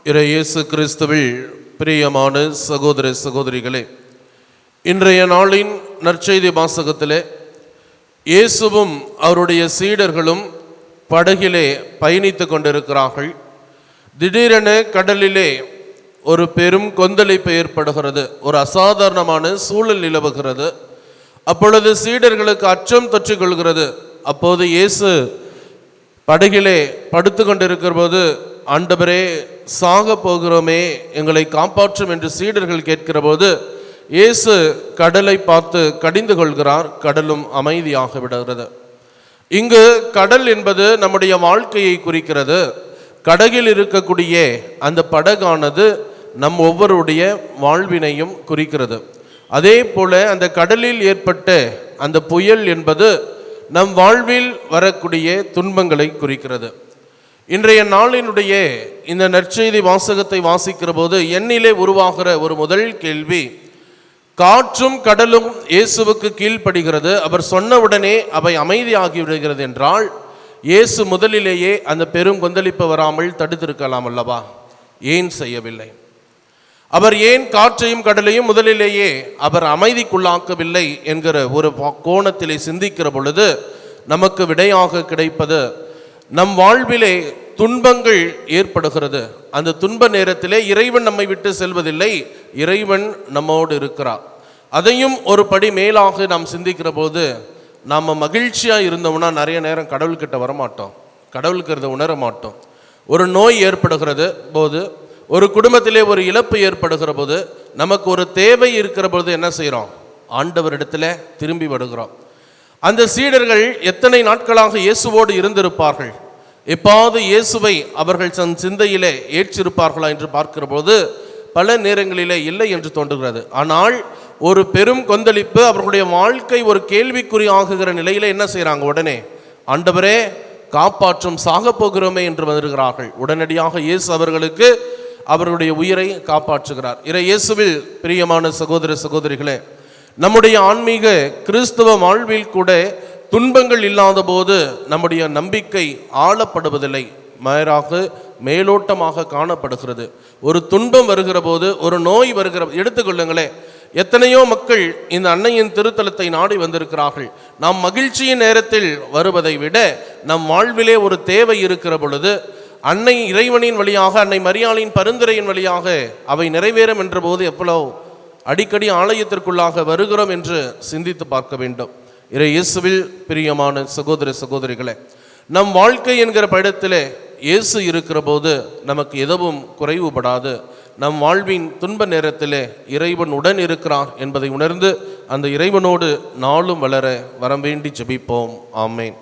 இயேசு கிறிஸ்துவில் பிரியமான சகோதர சகோதரிகளே, இன்றைய நாளின் நற்செய்தி வாசகத்திலே இயேசுவும் அவருடைய சீடர்களும் படகிலே பயணித்து கொண்டிருக்கிறார்கள். திடீரென கடலிலே ஒரு பெரும் கொந்தளிப்பு ஏற்படுகிறது. ஒரு அசாதாரணமான சூழல் நிலவுகிறது. அப்பொழுது சீடர்களுக்கு அச்சம் தொற்றிக்கொள்கிறது. அப்போது இயேசு படகிலே படுத்து கொண்டிருக்கிற போது, ஆண்டவரே, சாக போகிறோமே, எங்களை காப்பாற்றும் என்று சீடர்கள் கேட்கிற போது இயேசு கடலை பார்த்து கடிந்து கொள்கிறார். கடலும் அமைதியாக விடுகிறது. இங்கு கடல் என்பது நம்முடைய வாழ்க்கையை குறிக்கிறது. கடலில் இருக்கக்கூடிய அந்த படகானது நம் ஒவ்வொருடைய வாழ்வினையும் குறிக்கிறது. அதே போல அந்த கடலில் ஏற்பட்ட அந்த புயல் என்பது நம் வாழ்வில் வரக்கூடிய துன்பங்களை குறிக்கிறது. இன்றைய நாளினுடைய இந்த நற்செய்தி வாசகத்தை வாசிக்கிற போது என்னிலே உருவாகிற ஒரு முதல் கேள்வி, காற்றும் கடலும் இயேசுவுக்கு கீழ்ப்படுகிறது, அவர் சொன்னவுடனே அவை அமைதியாகி விடுகிறது என்றால், இயேசு முதலிலேயே அந்த பெரும் கொந்தளிப்பு வராமல் தடுத்திருக்கலாம் அல்லவா? ஏன் செய்யவில்லை? அவர் ஏன் காற்றையும் கடலையும் முதலிலேயே அவர் அமைதிக்குள்ளாக்கவில்லை என்கிற ஒரு கோணத்திலே சிந்திக்கிற பொழுது நமக்கு விடையாக கிடைப்பது, நம் வாழ்விலே துன்பங்கள் ஏற்படுகிறது. அந்த துன்ப நேரத்திலே இறைவன் நம்மை விட்டு செல்வதில்லை, இறைவன் நம்மோடு இருக்கிறார். அதையும் ஒரு படி மேலாக நாம் சிந்திக்கிற போது, நாம் மகிழ்ச்சியாக இருந்தோம்னா நிறைய நேரம் கடவுள்கிட்ட வரமாட்டோம், கடவுளுக்கு உணர மாட்டோம். ஒரு நோய் ஏற்படுகிறது போது, ஒரு குடும்பத்திலே ஒரு இழப்பு ஏற்படுகிற போது, நமக்கு ஒரு தேவை இருக்கிற பொழுது என்ன செய்கிறோம்? ஆண்டவரிடத்தில் திரும்பி வருகிறோம். அந்த சீடர்கள் எத்தனை நாட்களாக இயேசுவோடு இருந்திருப்பார்கள்? எப்பாவது இயேசுவை அவர்கள் தன் சிந்தையிலே ஏற்றிருப்பார்களா என்று பார்க்கிற போது பல நேரங்களிலே இல்லை என்று தோன்றுகிறது. ஆனால் ஒரு பெரும் கொந்தளிப்பு, அவர்களுடைய வாழ்க்கை ஒரு கேள்விக்குறி ஆகுகிற நிலையில என்ன செய்கிறாங்க? உடனே, ஆண்டவரே காப்பாற்றும், சாக போகிறோமே என்று வருகிறார்கள். உடனடியாக இயேசு அவர்களுக்கு அவர்களுடைய உயிரை காப்பாற்றுகிறார். இயேசுவில் பிரியமான சகோதர சகோதரிகளே, நம்முடைய ஆன்மீக கிறிஸ்தவ வாழ்வில் கூட துன்பங்கள் இல்லாத போது நம்முடைய நம்பிக்கை ஆளப்படுவதில்லை, மாறாக மேலோட்டமாக காணப்படுகிறது. ஒரு துன்பம் வருகிற போது, ஒரு நோய் வருகிற, எடுத்துக்கொள்ளுங்களேன், எத்தனையோ மக்கள் இந்த அன்னையின் திருத்தலத்தை நாடி வந்திருக்கிறார்கள். நாம் மகிழ்ச்சியின் நேரத்தில் வருவதை விட நம் வாழ்விலே ஒரு தேவை இருக்கிற பொழுது, அன்னை இறைவனின் வழியாக, அன்னை மரியாளின் பரிந்துரையின் வழியாக அவை நிறைவேறும் என்ற போது எவ்வளவு அடிக்கடி ஆலயத்திற்குள்ளாக வருகிறோம் என்று சிந்தித்து பார்க்க வேண்டும். இயேசுவில் பிரியமான சகோதர சகோதரிகளே, நம் வாழ்க்கை என்கிற படத்திலே இயேசு இருக்கிற போது நமக்கு எதுவும் குறைவுபடாது. நம் வாழ்வின் துன்ப நேரத்திலே இறைவன் உடன் இருக்கிறார் என்பதை உணர்ந்து அந்த இறைவனோடு நாளும் வளர வரம் வேண்டி ஜெபிப்போம். ஆமேன்.